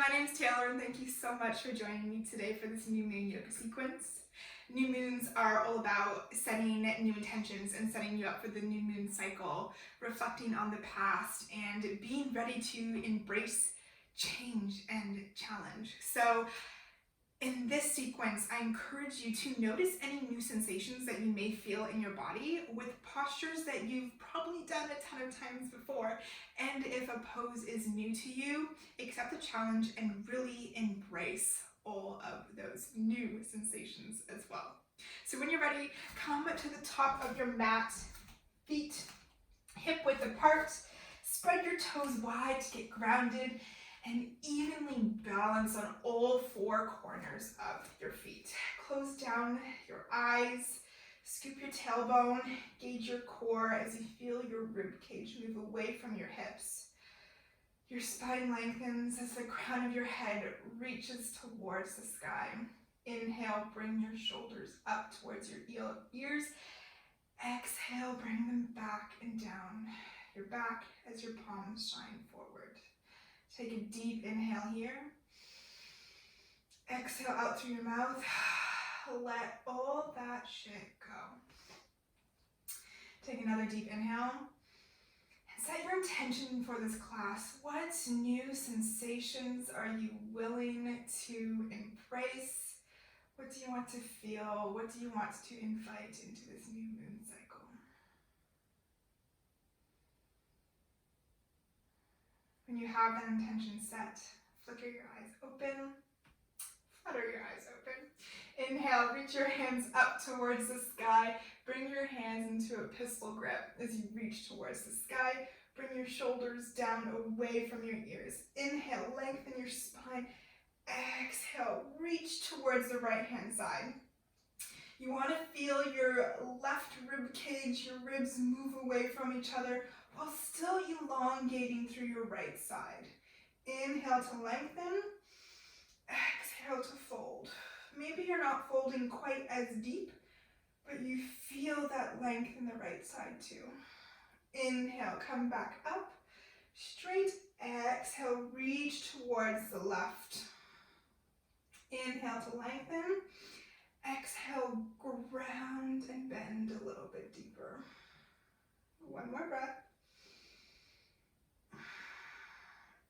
my name's Taylor and thank you so much for joining me today for this new moon yoga sequence. New moons are all about setting new intentions and setting you up for the new moon cycle, reflecting on the past and being ready to embrace change and challenge. So in this sequence, I encourage you to notice any new sensations that you may feel in your body with postures that you've probably done a ton of times before. And if a pose is new to you, accept the challenge and really embrace all of those new sensations as well. So when you're ready, come to the top of your mat, feet hip width apart, spread your toes wide to get grounded, and evenly balance on all four corners of your feet. Close down your eyes, scoop your tailbone, gauge your core as you feel your rib cage move away from your hips. Your spine lengthens as the crown of your head reaches towards the sky. Inhale, bring your shoulders up towards your ears. Exhale, bring them back and down your back as your palms shine forward. Take a deep inhale here. Exhale out through your mouth. Let all that shit go. Take another deep inhale. And set your intention for this class. What new sensations are you willing to embrace? What do you want to feel? What do you want to invite into this new moon cycle? When you have that intention set, flicker your eyes open, flutter your eyes open. Inhale, reach your hands up towards the sky. Bring your hands into a pistol grip as you reach towards the sky. Bring your shoulders down away from your ears. Inhale, lengthen your spine. Exhale, reach towards the right hand side. You want to feel your left rib cage, your ribs move away from each other while still elongating through your right side. Inhale to lengthen, exhale to fold. Maybe you're not folding quite as deep, but you feel that length in the right side too. Inhale, come back up, straight. Exhale, reach towards the left. Inhale to lengthen. Exhale, ground and bend a little bit deeper. One more breath.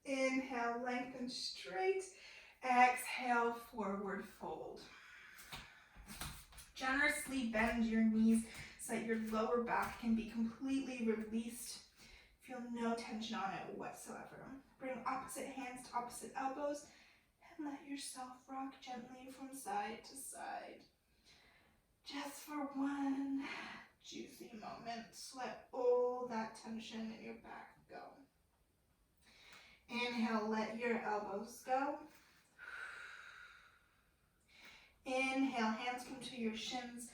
Inhale, lengthen straight. Exhale, forward fold. Generously bend your knees so that your lower back can be completely released. Feel no tension on it whatsoever. Bring opposite hands to opposite elbows and let yourself rock gently from side to side. Just for one juicy moment, let all that tension in your back go. Inhale, let your elbows go. Inhale, hands come to your shins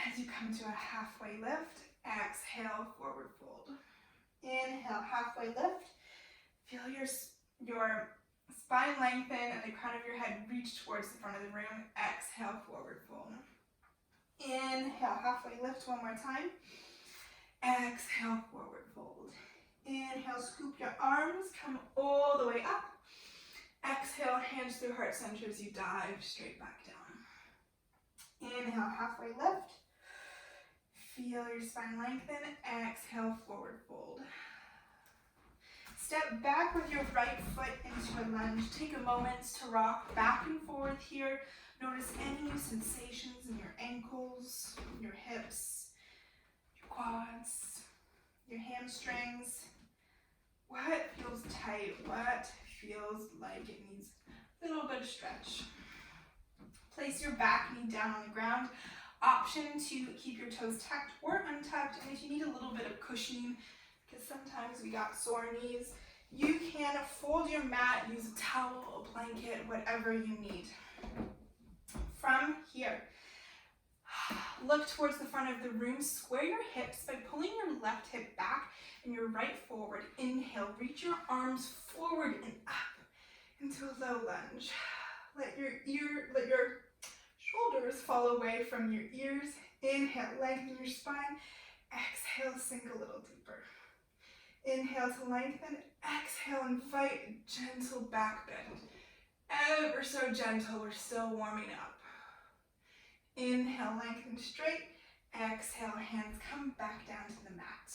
as you come to a halfway lift. Exhale, forward fold. Inhale, halfway lift. Feel your spine lengthen and the crown of your head reach towards the front of the room. Exhale, forward fold. Inhale, halfway lift one more time. Exhale, forward fold. Inhale, scoop your arms, come all the way up. Exhale, hands through heart center as you dive straight back down. Inhale, halfway lift. Feel your spine lengthen. Exhale, forward fold. Step back with your right foot into a lunge. Take a moment to rock back and forth here. Notice any new sensations in your ankles, your hips, your quads, your hamstrings. What feels tight? What feels like it needs a little bit of stretch? Place your back knee down on the ground. Option to keep your toes tucked or untucked, and if you need a little bit of cushioning, because sometimes we got sore knees, you can fold your mat, use a towel, a blanket, whatever you need. From here, look towards the front of the room, square your hips by pulling your left hip back and your right forward. Inhale, reach your arms forward and up into a low lunge. Let your shoulders fall away from your ears. Inhale, lengthen your spine. Exhale, sink a little deeper. Inhale to lengthen. Exhale, invite a gentle back bend. Ever so gentle, we're still warming up. Inhale, lengthen straight. Exhale, hands come back down to the mat.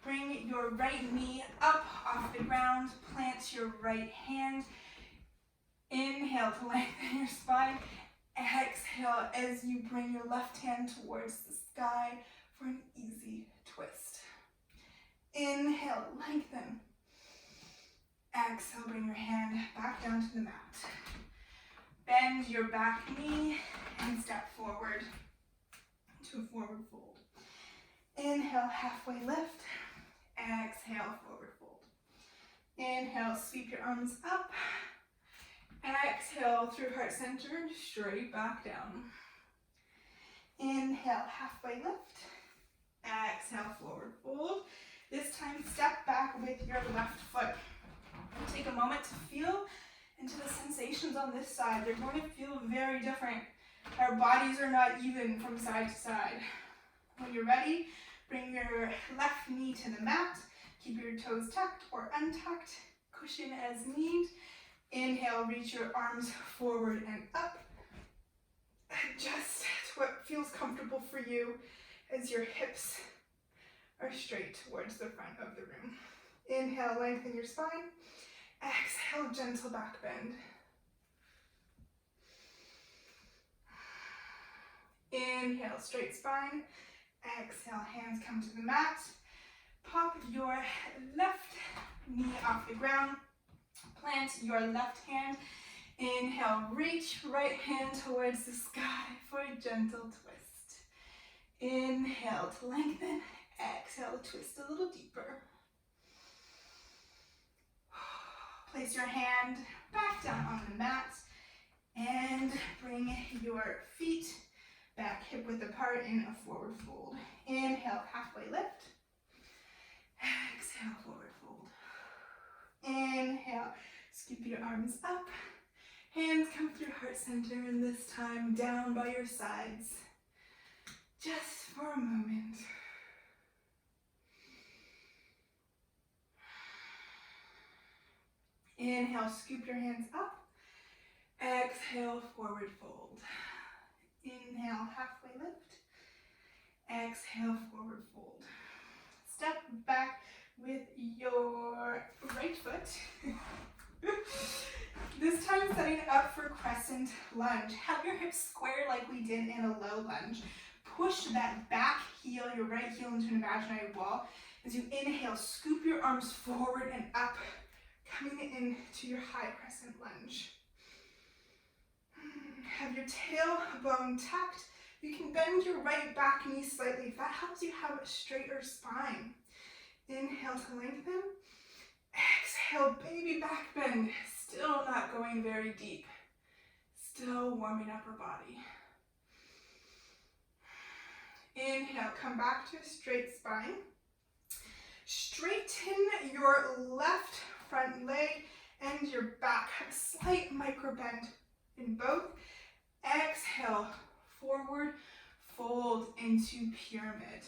Bring your right knee up off the ground. Plant your right hand. Inhale to lengthen your spine. Exhale as you bring your left hand towards the sky for an easy twist. Inhale, lengthen. Exhale, bring your hand back down to the mat. Bend your back knee and step forward to a forward fold. Inhale, halfway lift. Exhale, forward fold. Inhale, sweep your arms up. Exhale through heart center, straight back down. Inhale, halfway lift. Exhale, forward fold. This time, step back with your left foot. Take a moment to feel into the sensations on this side. They're going to feel very different. Our bodies are not even from side to side. When you're ready, bring your left knee to the mat. Keep your toes tucked or untucked. Cushion as need. Inhale, reach your arms forward and up. Adjust to what feels comfortable for you as your hips are straight towards the front of the room. Inhale, lengthen your spine. Exhale, gentle back bend. Inhale, straight spine. Exhale, hands come to the mat. Pop your left knee off the ground. Plant your left hand. Inhale, reach right hand towards the sky for a gentle twist. Inhale to lengthen. Exhale, twist a little deeper. Place your hand back down on the mat and bring your feet back hip width apart in a forward fold. Inhale, halfway lift. Exhale, forward fold. Inhale, scoop your arms up. Hands come through heart center, and this time down by your sides. Just for a moment. Inhale, scoop your hands up. Exhale, forward fold. Inhale, halfway lift. Exhale, forward fold. Step back with your right foot. This time setting up for crescent lunge. Have your hips square like we did in a low lunge. Push that back heel, your right heel, into an imaginary wall. As you inhale, scoop your arms forward and up, coming into your high crescent lunge. Have your tailbone tucked. You can bend your right back knee slightly if that helps you have a straighter spine. Inhale to lengthen. Exhale, baby back bend. Still not going very deep. Still warming up our body. Inhale, come back to a straight spine. Straighten your left front leg and your back. Have a slight micro bend in both. Exhale, forward fold into pyramid.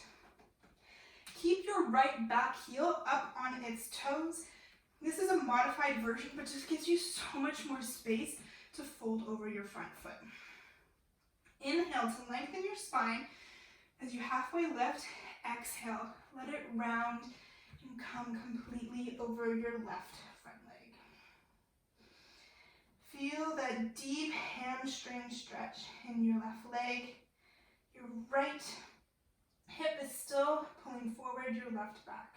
Keep your right back heel up on its toes. This is a modified version, but just gives you so much more space to fold over your front foot. Inhale to lengthen your spine. As you halfway lift, exhale, let it round and come completely over your left front leg. Feel that deep hamstring stretch in your left leg. Your right hip is still pulling forward your left back.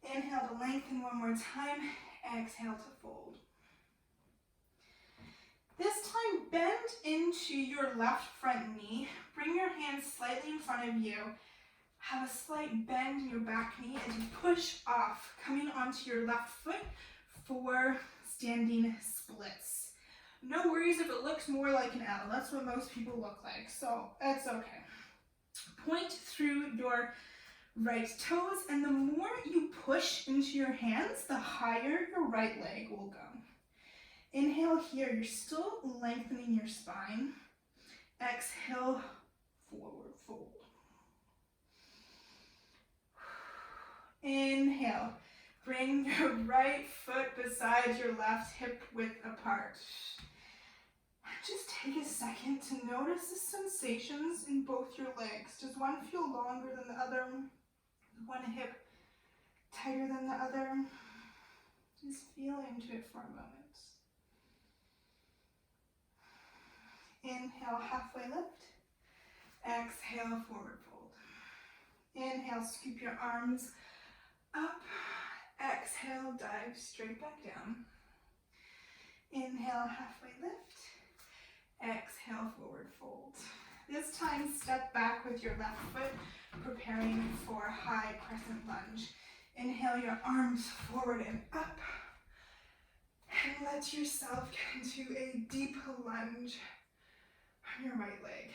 Inhale to lengthen one more time. Exhale to fold. This time, bend into your left front knee. Bring your hands slightly in front of you. Have a slight bend in your back knee as you push off, coming onto your left foot for standing splits. No worries if it looks more like an L. That's what most people look like, so that's okay. Point through your right toes, and the more you push into your hands, the higher your right leg will go. Inhale here, you're still lengthening your spine. Exhale, forward fold. Inhale. Bring your right foot beside your left hip width apart. Just take a second to notice the sensations in both your legs. Does one feel longer than the other? One hip tighter than the other? Just feel into it for a moment. Inhale, halfway lift. Exhale, forward fold. Inhale, scoop your arms up. Exhale, dive straight back down. Inhale, halfway lift. Exhale, forward fold. This time, step back with your left foot, preparing for high crescent lunge. Inhale your arms forward and up. And let yourself get into a deep lunge on your right leg.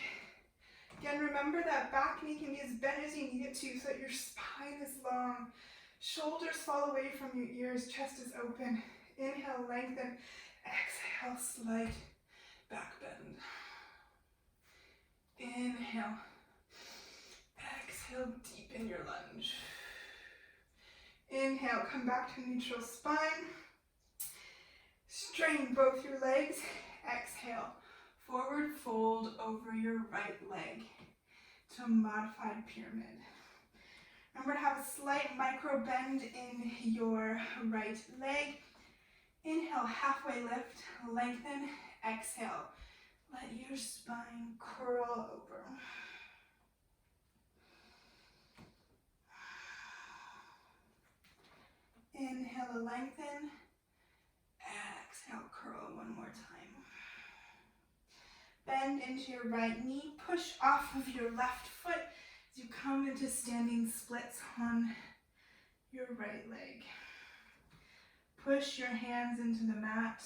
Again, remember that back knee can be as bent as you need it to so that your spine is long. Shoulders fall away from your ears, chest is open. Inhale, lengthen. Exhale, slight back bend. Inhale. Exhale, deepen your lunge. Inhale, come back to neutral spine. Straighten both your legs. Exhale, forward fold over your right leg to a modified pyramid. Remember to have a slight micro bend in your right leg. Inhale, halfway lift, lengthen. Exhale, let your spine curl over. Inhale, lengthen. Exhale, curl one more time. Bend into your right knee. Push off of your left foot as you come into standing splits on your right leg. Push your hands into the mat.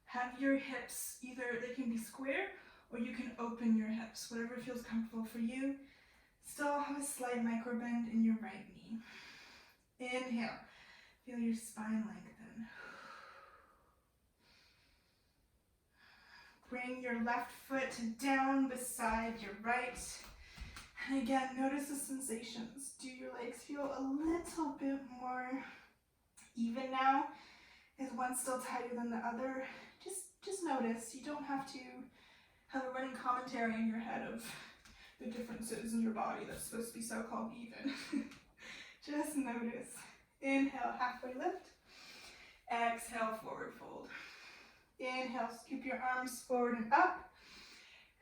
Have your hips, either they can be square or you can open your hips, whatever feels comfortable for you. Still have a slight micro bend in your right knee. Inhale. Feel your spine lengthen. Bring your left foot down beside your right. And again, notice the sensations. Do your legs feel a little bit more even now? Is one still tighter than the other? Just notice. You don't have to have a running commentary in your head of the differences in your body that's supposed to be so-called even. Just notice. Inhale, halfway lift. Exhale, forward fold. Inhale, scoop your arms forward and up.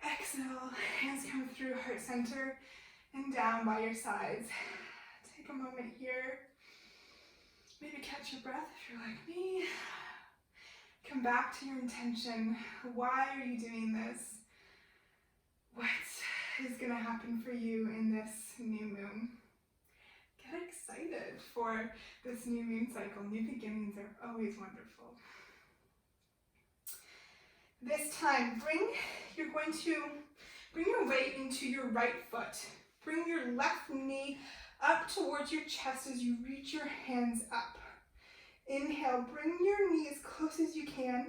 Exhale, hands come through heart center and down by your sides. Take a moment here. Maybe catch your breath if you're like me. Come back to your intention. Why are you doing this? What is going to happen for you in this new moon? Get excited for this new moon cycle. New beginnings are always wonderful. This time, you're going to bring your weight into your right foot. Bring your left knee up towards your chest as you reach your hands up. Inhale, bring your knee as close as you can.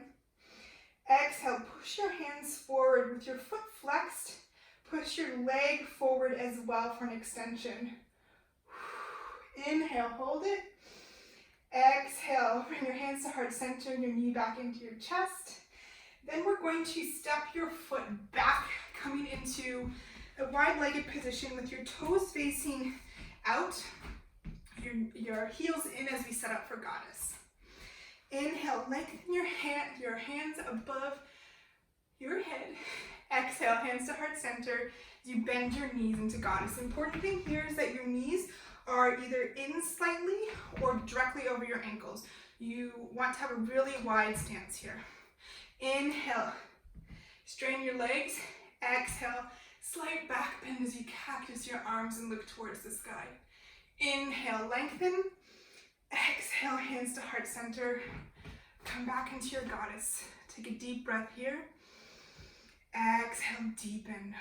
Exhale, push your hands forward with your foot flexed. Push your leg forward as well for an extension. Inhale, hold it. Exhale, bring your hands to heart center and your knee back into your chest. Then we're going to step your foot back, coming into a wide-legged position with your toes facing out, your heels in as we set up for goddess. Inhale, lengthen your hands above your head. Exhale, hands to heart center as you bend your knees into goddess. The important thing here is that your knees are either in slightly or directly over your ankles. You want to have a really wide stance here. Inhale, straighten your legs. Exhale, slight back bend as you cactus your arms and look towards the sky. Inhale, lengthen. Exhale, hands to heart center. Come back into your goddess. Take a deep breath here. Exhale, deepen.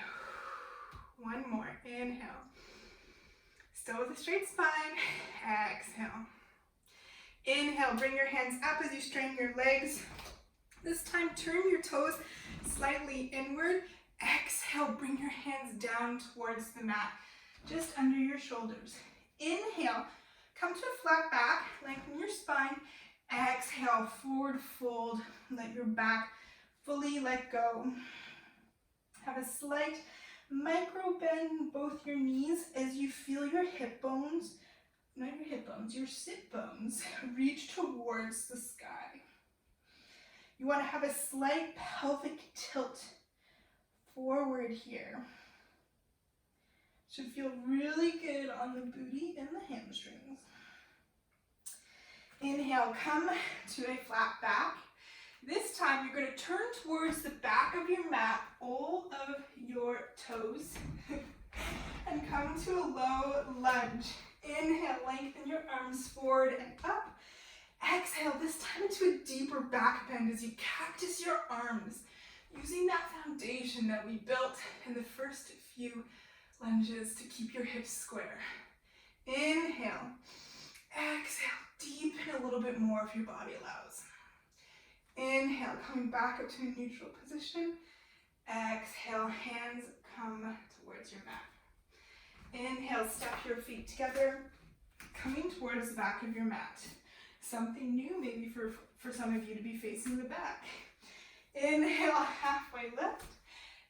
One more. Inhale. Still with a straight spine. Exhale. Inhale, bring your hands up as you straighten your legs. This time, turn your toes slightly inward. Exhale, bring your hands down towards the mat, just under your shoulders. Inhale, Come to a flat back, lengthen your spine. Exhale, forward fold. Let your back fully let go. Have a slight micro bend in both your knees as you feel your hip bones, not your hip bones, your sit bones reach towards the sky. You want to have a slight pelvic tilt forward here. Should feel really good on the booty and the hamstrings. Inhale, come to a flat back. This time you're going to turn towards the back of your mat, all of your toes, and come to a low lunge. Inhale, lengthen your arms forward and up. Exhale, this time into a deeper back bend as you cactus your arms, using that foundation that we built in the first few lunges to keep your hips square. Inhale, exhale, deepen a little bit more if your body allows. Inhale, coming back up to a neutral position. Exhale, hands come towards your mat. Inhale, step your feet together, coming towards the back of your mat. Something new maybe for some of you to be facing the back. Inhale, halfway lift.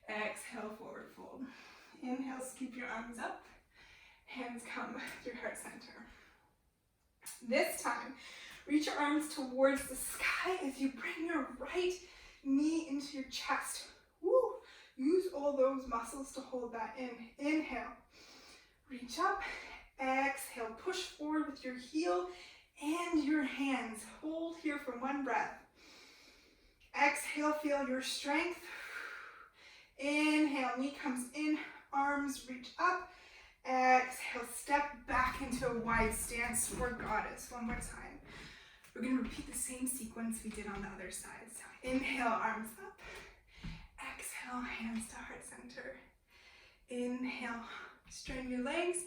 Exhale, forward fold. Inhale, scoop your arms up. Hands come through heart center. This time, reach your arms towards the sky as you bring your right knee into your chest. Woo! Use all those muscles to hold that in. Inhale, reach up. Exhale, push forward with your heel and your hands. Hold here for one breath. Exhale, feel your strength. Inhale, knee comes in, arms reach up. Exhale, step back into a wide stance for goddess. One more time. We're going to repeat the same sequence we did on the other side. So inhale, arms up. Exhale, hands to heart center. Inhale, straighten your legs.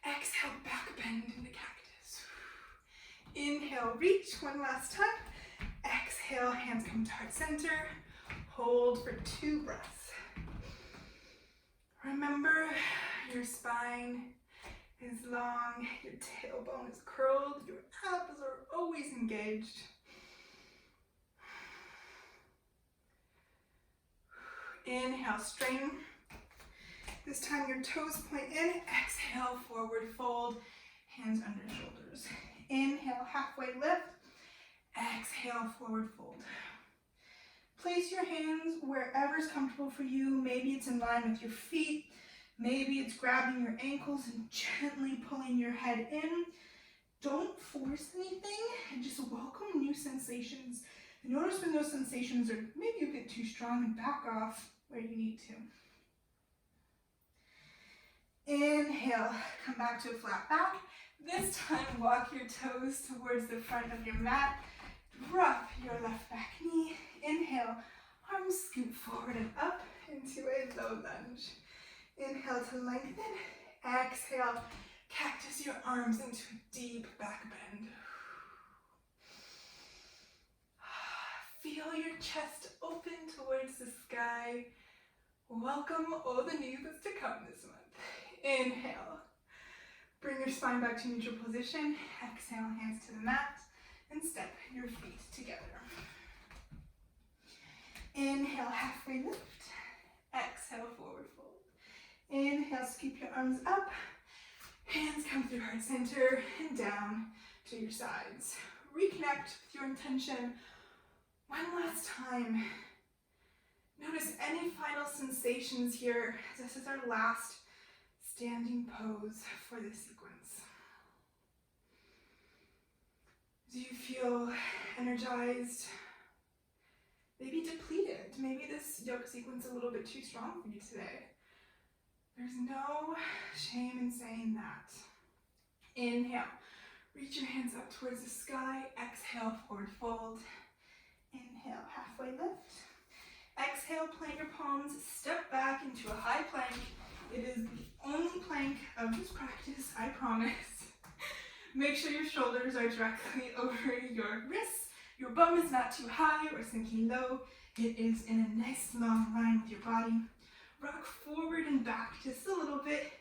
Exhale, back bend into cactus. Inhale, reach one last time. Exhale, hands come to heart center. Hold for 2 breaths. Remember, your spine is long, your tailbone is curled, your abs are always engaged. Inhale, straighten. This time your toes point in. Exhale, forward fold, hands under shoulders. Inhale, halfway lift. Exhale, forward fold. Place your hands wherever is comfortable for you. Maybe it's in line with your feet. Maybe it's grabbing your ankles and gently pulling your head in. Don't force anything and just welcome new sensations. Notice when those sensations are maybe a bit too strong and back off where you need to. Inhale, come back to a flat back. This time, walk your toes towards the front of your mat. Drop your left back knee. Inhale, arms scoot forward and up into a low lunge. Inhale to lengthen. Exhale, cactus your arms into a deep back bend. Feel your chest open towards the sky. Welcome all the new that's to come this month. Inhale. Bring your spine back to neutral position. Exhale, hands to the mat. And step your feet together. Inhale, halfway lift. Exhale, forward fold. Inhale, scoop your arms up. Hands come through heart center and down to your sides. Reconnect with your intention. One last time. Notice any final sensations here. This is our last standing pose for this sequence. Do you feel energized? Maybe depleted? Maybe this yoga sequence is a little bit too strong for you today. There's no shame in saying that. Inhale, reach your hands up towards the sky. Exhale, forward fold. Inhale, halfway lift. Exhale, plant your palms, step back into a high plank. It is the only plank of this practice, I promise. Make sure your shoulders are directly over your wrists. Your bum is not too high or sinking low. It is in a nice long line with your body. Rock forward and back just a little bit.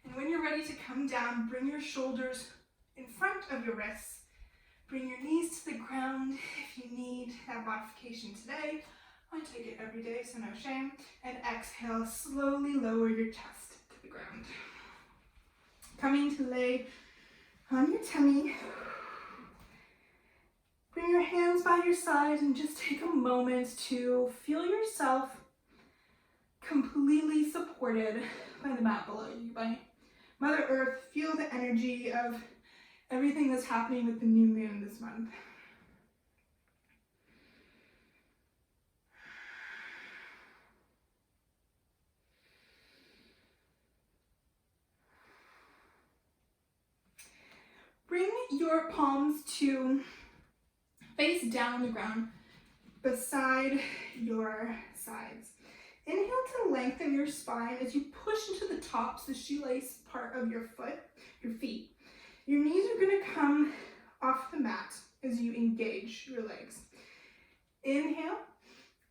And when you're ready to come down, bring your shoulders in front of your wrists. Bring your knees to the ground if you need that modification today. I take it every day, so no shame. And exhale, slowly lower your chest to the ground. Coming to lay on your tummy. Bring your hands by your side and just take a moment to feel yourself completely supported by the mat below you, by Mother Earth. Feel the energy of everything that's happening with the new moon this month. Bring your palms to face down on the ground beside your sides. Inhale to lengthen your spine as you push into the tops, the shoelace part of your feet. Your knees are going to come off the mat as you engage your legs. Inhale,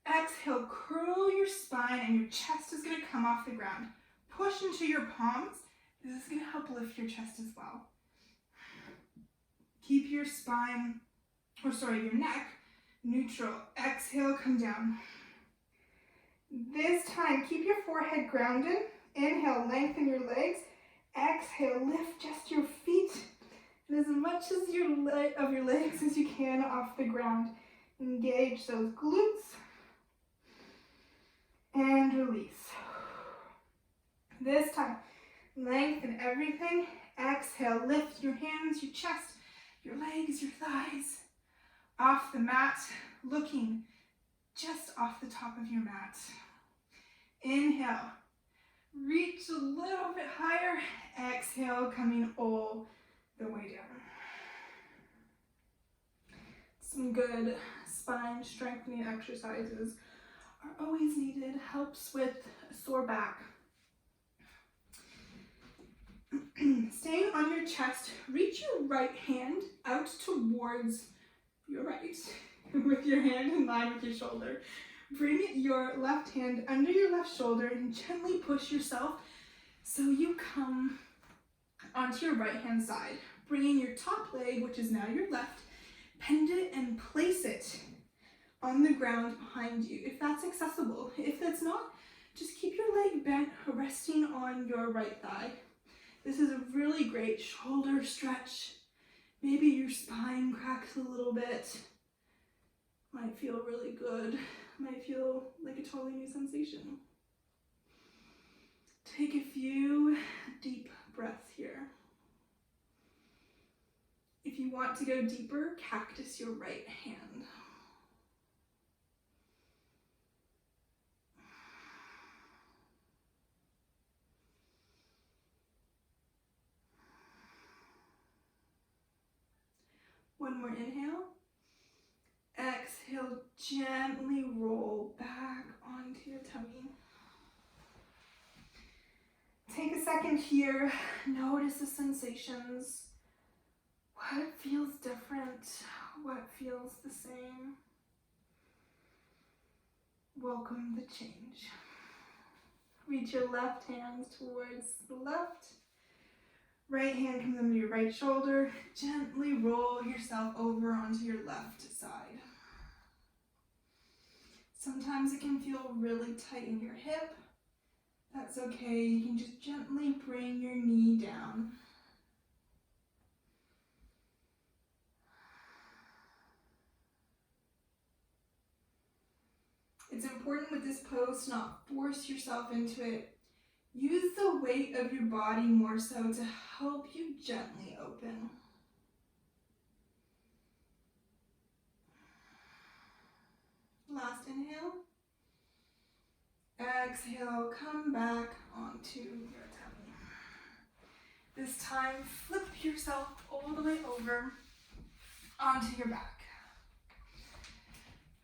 exhale, curl your spine and your chest is going to come off the ground. Push into your palms. This is going to help lift your chest as well. Keep your your neck neutral. Exhale, come down. This time, keep your forehead grounded. Inhale, lengthen your legs. Exhale, lift just your feet and as much as your legs as you can off the ground. Engage those glutes and release. This time, lengthen everything. Exhale, lift your hands, your chest, your legs, your thighs off the mat, looking just off the top of your mat. Inhale, reach a little bit higher. Exhale, coming all the way down. Some good spine strengthening exercises are always needed. Helps with a sore back. Staying on your chest, reach your right hand out towards your right with your hand in line with your shoulder. Bring your left hand under your left shoulder and gently push yourself so you come onto your right hand side. Bringing your top leg, which is now your left, bend it and place it on the ground behind you if that's accessible. If that's not, just keep your leg bent, resting on your right thigh. This is a really great shoulder stretch. Maybe your spine cracks a little bit. Might feel really good. Might feel like a totally new sensation. Take a few deep breaths here. If you want to go deeper, cactus your right hand. One more inhale. Exhale, gently roll back onto your tummy. Take a second here. Notice the sensations. What feels different? What feels the same? Welcome the change. Reach your left hand towards the left. Right hand comes under your right shoulder. Gently roll yourself over onto your left side. Sometimes it can feel really tight in your hip. That's okay. You can just gently bring your knee down. It's important with this pose to not force yourself into it. Use the weight of your body more so to help you gently open. Last inhale. Exhale, come back onto your tummy. This time, flip yourself all the way over onto your back.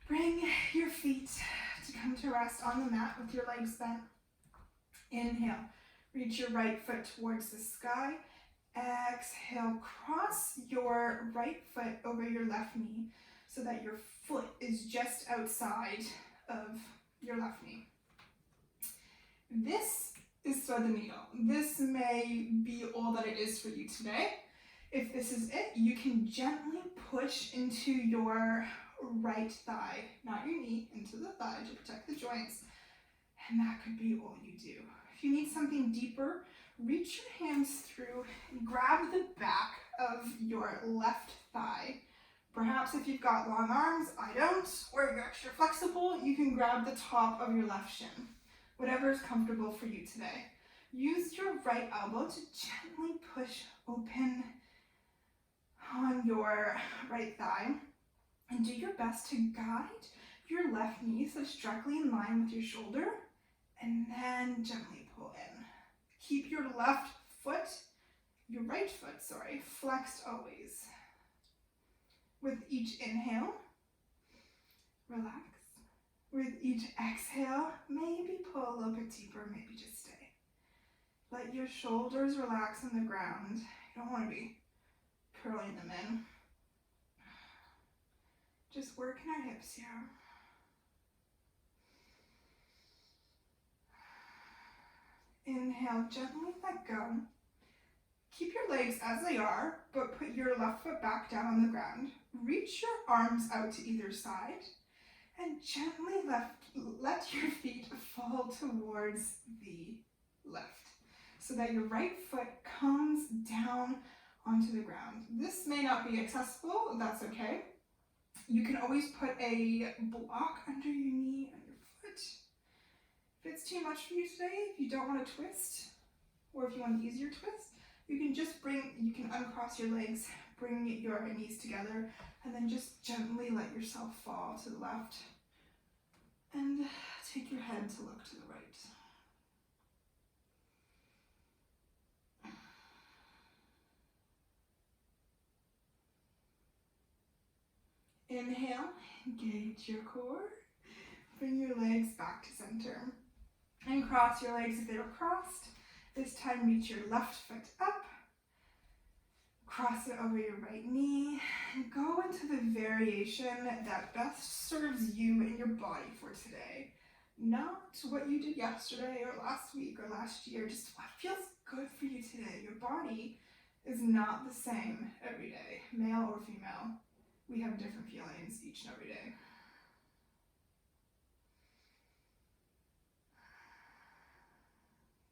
Bring your feet to come to rest on the mat with your legs bent. Inhale, reach your right foot towards the sky. Exhale, cross your right foot over your left knee so that your foot is just outside of your left knee. This is thread the needle. This may be all that it is for you today. If this is it, you can gently push into your right thigh, not your knee, into the thigh to protect the joints. And that could be all you do. If you need something deeper, reach your hands through and grab the back of your left thigh. Perhaps if you've got long arms, I don't, or you're extra flexible, you can grab the top of your left shin. Whatever is comfortable for you today. Use your right elbow to gently push open on your right thigh, and do your best to guide your left knee so it's directly in line with your shoulder, and then gently pull in. Keep your right foot, flexed always. With each inhale, relax. With each exhale, maybe pull a little bit deeper, maybe just stay. Let your shoulders relax on the ground. You don't want to be curling them in. Just working our hips here. Inhale, gently let go. Keep your legs as they are, but put your left foot back down on the ground. Reach your arms out to either side and gently let your feet fall towards the left so that your right foot comes down onto the ground. This may not be accessible, that's okay. You can always put a block under your knee and your foot. If it's too much for you today, if you don't want to twist, or if you want an easier twist, you can uncross your legs, bring your knees together, and then just gently let yourself fall to the left. And take your head to look to the right. Inhale, engage your core. Bring your legs back to center. And cross your legs if they were crossed. This time reach your left foot up. Cross it over your right knee. And go into the variation that best serves you and your body for today. Not what you did yesterday or last week or last year. Just what feels good for you today. Your body is not the same every day, male or female. We have different feelings each and every day.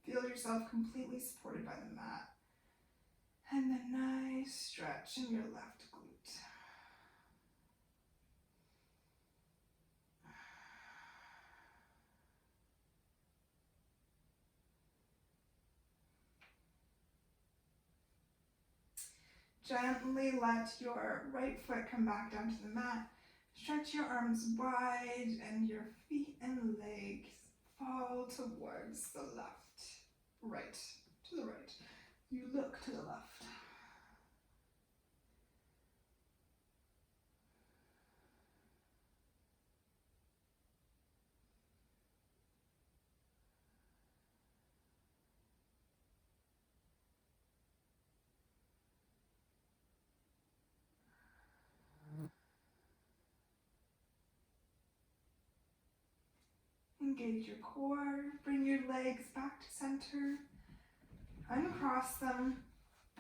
Feel yourself completely supported by the mat. And a nice stretch in your left glute. Gently let your right foot come back down to the mat. Stretch your arms wide and your feet and legs fall towards the left. Right, to the right. You look to the left. Engage your core, bring your legs back to center, uncross them,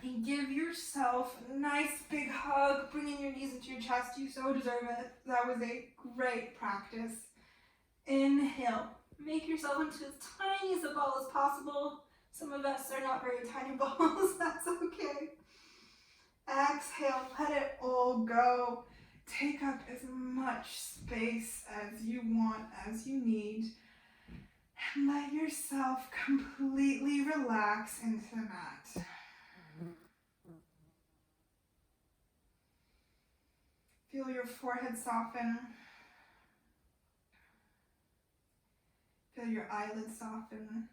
and give yourself a nice big hug, bringing your knees into your chest. You so deserve it. That was a great practice. Inhale, make yourself into as tiny as a ball as possible. Some of us are not very tiny balls, that's okay. Exhale, let it all go. Take up as much space as you want, as you need. And let yourself completely relax into the mat. Feel your forehead soften. Feel your eyelids soften.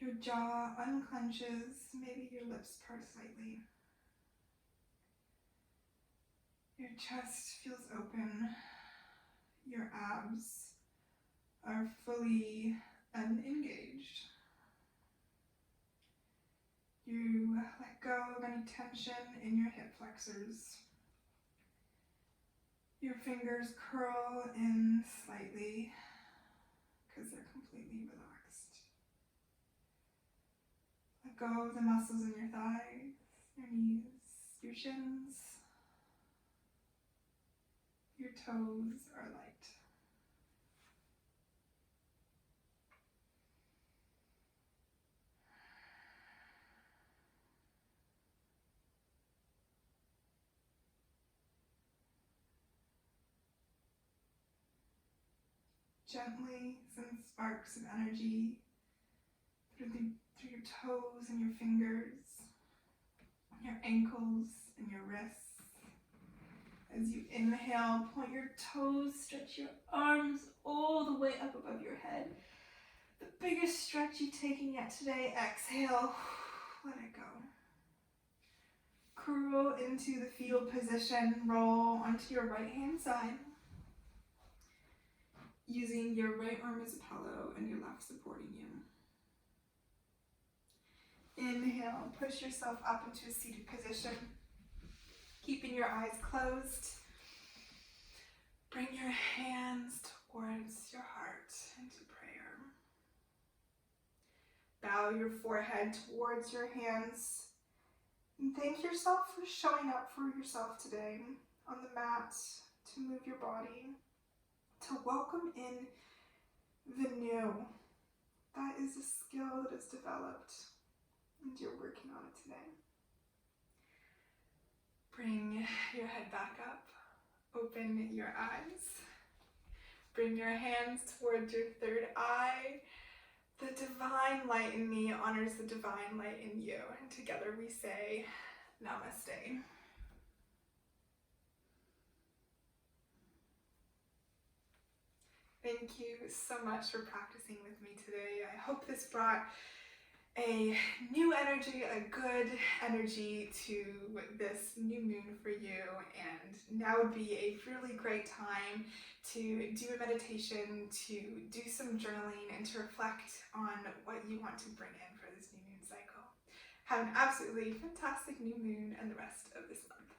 Your jaw unclenches, maybe your lips part slightly. Your chest feels open. Your abs are fully unengaged. You let go of any tension in your hip flexors. Your fingers curl in slightly because they're completely relaxed. Let go of the muscles in your thighs. your knees, your shins, your toes are light. Gently send sparks of energy through your toes and your fingers, your ankles and your wrists. As you inhale, point your toes, stretch your arms all the way up above your head. The biggest stretch you've taken yet today. Exhale, let it go. Curl into the fetal position, roll onto your right hand side, using your right arm as a pillow and your left supporting you. Inhale, push yourself up into a seated position, keeping your eyes closed. Bring your hands towards your heart into prayer. Bow your forehead towards your hands and thank yourself for showing up for yourself today on the mat, to move your body, to welcome in the new. That is a skill that is developed and you're working on it today. Bring your head back up. Open your eyes. Bring your hands towards your third eye. The divine light in me honors the divine light in you. And together we say, Namaste. Thank you so much for practicing with me today. I hope this brought a new energy, a good energy to this new moon for you, and now would be a really great time to do a meditation, to do some journaling, and to reflect on what you want to bring in for this new moon cycle. Have an absolutely fantastic new moon and the rest of this month.